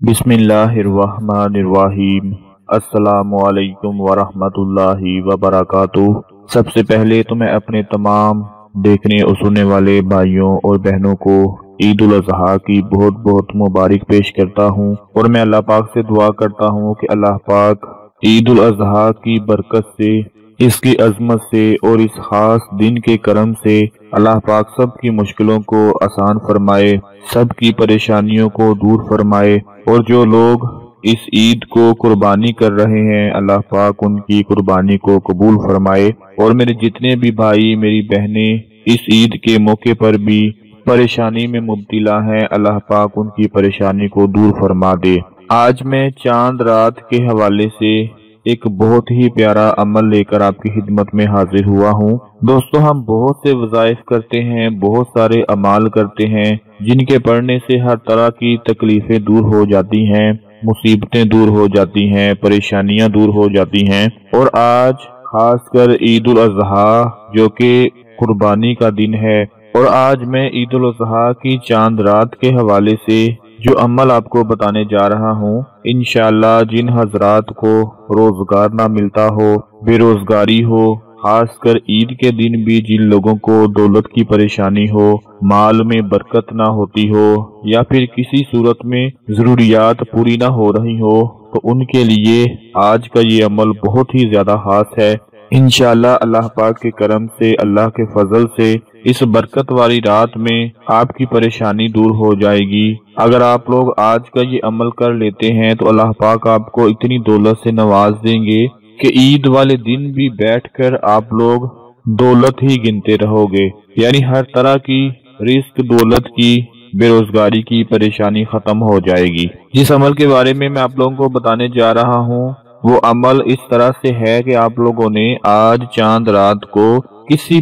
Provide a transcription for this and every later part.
बिस्मिल्लाहिर्रहमानिर्रहीम। अस्सलामुअलैकुम वरहमतुल्लाहि वबरकातुह। सबसे पहले तो मैं अपने तमाम देखने और सुनने वाले भाइयों और बहनों को ईद उल अज़हा की बहुत बहुत मुबारक पेश करता हूँ और मैं अल्लाह पाक से दुआ करता हूँ कि अल्लाह पाक ईद उल अज़हा की बरकत से, इसकी अजमत से और इस खास दिन के करम से अल्लाह पाक सब की मुश्किलों को आसान फरमाए, सब की परेशानियों को दूर फरमाए और जो लोग इस ईद को कुर्बानी कर रहे हैं अल्लाह पाक उनकी कुर्बानी को कबूल फरमाए। और मेरे जितने भी भाई मेरी बहनें इस ईद के मौके पर भी परेशानी में मुब्तला हैं अल्लाह पाक उनकी परेशानी को दूर फरमा दे। आज मैं चांद रात के हवाले से एक बहुत ही प्यारा अमल लेकर आपकी खिदमत में हाजिर हुआ हूँ। दोस्तों, हम बहुत से वज़ाइफ करते हैं, बहुत सारे अमाल करते हैं जिनके पढ़ने से हर तरह की तकलीफें दूर हो जाती हैं, मुसीबतें दूर हो जाती हैं, परेशानियां दूर हो जाती हैं। और आज खासकर ईद उल अज़हा जो कि कुर्बानी का दिन है, और आज मैं ईद उल अज़हा की चांद रात के हवाले से जो अमल आपको बताने जा रहा हूँ, इंशाअल्लाह जिन हजरात को रोजगार ना मिलता हो, बेरोजगारी हो, खासकर ईद के दिन भी जिन लोगों को दौलत की परेशानी हो, माल में बरकत ना होती हो या फिर किसी सूरत में जरूरियात पूरी ना हो रही हो, तो उनके लिए आज का ये अमल बहुत ही ज्यादा खास है। इंशाअल्लाह अल्लाह पाक के करम से, अल्लाह के फजल से इस बरकत वाली रात में आपकी परेशानी दूर हो जाएगी। अगर आप लोग आज का ये अमल कर लेते हैं तो अल्लाह पाक आपको इतनी दौलत से नवाज देंगे कि ईद वाले दिन भी बैठकर आप लोग दौलत ही गिनते रहोगे। यानी हर तरह की रिस्क, दौलत की, बेरोजगारी की परेशानी खत्म हो जाएगी। जिस अमल के बारे में मैं आप लोगों को बताने जा रहा हूँ वो अमल इस तरह से है कि आप लोगों ने आज चांद रात को किसी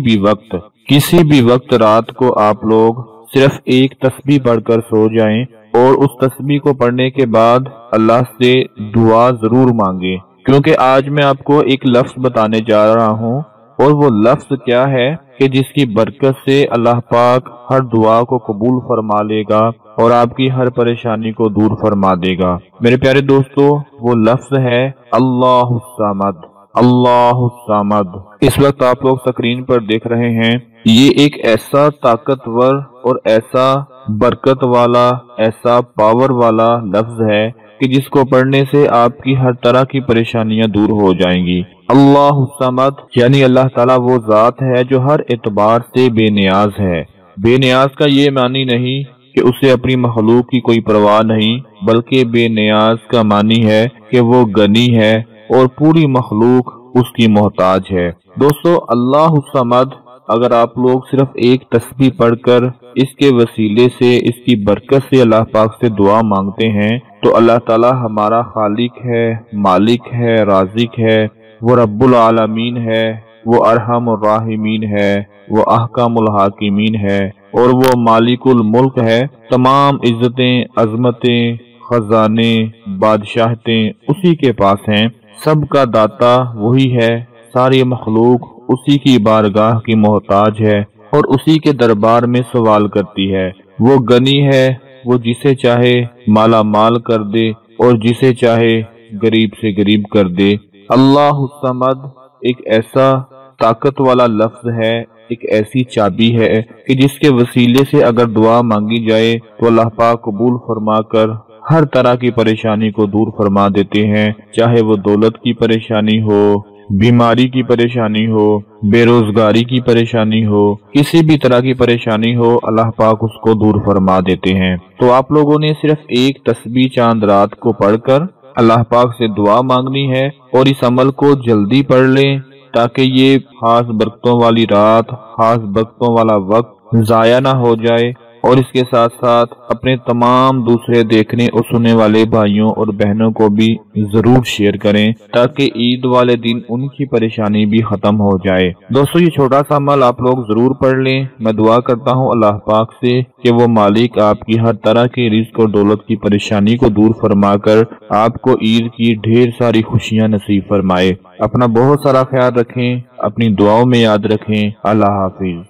भी वक्त रात को आप लोग सिर्फ एक तस्बीह पढ़कर सो जाएं और उस तस्बीह को पढ़ने के बाद अल्लाह से दुआ जरूर मांगे, क्योंकि आज मैं आपको एक लफ्ज बताने जा रहा हूँ और वो लफ्ज क्या है कि जिसकी बरकत से अल्लाह पाक हर दुआ को कबूल फरमा लेगा और आपकी हर परेशानी को दूर फरमा देगा। मेरे प्यारे दोस्तों, वो लफ्ज है अल्लाहु समद। अल्लाहु समद इस वक्त आप लोग स्क्रीन पर देख रहे हैं। ये एक ऐसा ताकतवर और ऐसा बरकत वाला, ऐसा पावर वाला लफ्ज है कि जिसको पढ़ने से आपकी हर तरह की परेशानियां दूर हो जाएंगी। अल्लाहु समद यानी अल्लाह ताला वो जात है जो हर एतबार से बेनियाज है। बेनियाज का ये मानी नहीं कि उसे अपनी मखलूक की कोई परवाह नहीं, बल्कि बेनियाज का मानी है कि वो गनी है और पूरी मखलूक उसकी मोहताज है। दोस्तों, अल्लाहु समद अगर आप लोग सिर्फ एक तस्बीह पढ़कर इसके वसीले से, इसकी बरकत से अल्लाह पाक से दुआ मांगते हैं तो अल्लाह ताला हमारा खालिक है, मालिक है, राज़िक है, वो रब्बुल आलमीन है, वो अरहमुर राहिमीन है, वो अहकामुल हाकिमीन है और वो मालिकुल मुल्क है। तमाम इज्जतें, अजमतें, खजाने, बादशाहतें उसी के पास हैं। सबका दाता वही है, सारी मखलूक उसी की बारगाह की मोहताज है और उसी के दरबार में सवाल करती है। वो गनी है, वो जिसे चाहे माला माल कर दे और जिसे चाहे गरीब से गरीब कर दे। अल्लाहु समद एक ऐसा ताकत वाला लफ्ज है, एक ऐसी चाबी है कि जिसके वसीले से अगर दुआ मांगी जाए तो अल्लाह पाक कबूल फरमाकर हर तरह की परेशानी को दूर फरमा देते हैं। चाहे वो दौलत की परेशानी हो, बीमारी की परेशानी हो, बेरोजगारी की परेशानी हो, किसी भी तरह की परेशानी हो, अल्लाह पाक उसको दूर फरमा देते हैं। तो आप लोगों ने सिर्फ एक तस्बीह चांद रात को पढ़कर अल्लाह पाक से दुआ मांगनी है और इस अमल को जल्दी पढ़ लें ताकि ये खास बरकतों वाली रात, खास बरकतों वाला वक्त जाया ना हो जाए। और इसके साथ साथ अपने तमाम दूसरे देखने और सुनने वाले भाइयों और बहनों को भी जरूर शेयर करें ताकि ईद वाले दिन उनकी परेशानी भी खत्म हो जाए। दोस्तों, ये छोटा सा अमल आप लोग जरूर पढ़ लें। मैं दुआ करता हूँ अल्लाह पाक से कि वो मालिक आपकी हर तरह की रिज़्क़ और दौलत की परेशानी को दूर फरमाकर आपको ईद की ढेर सारी खुशियाँ नसीब फरमाए। अपना बहुत सारा ख्याल रखें, अपनी दुआओं में याद रखें। अल्लाह हाफिज।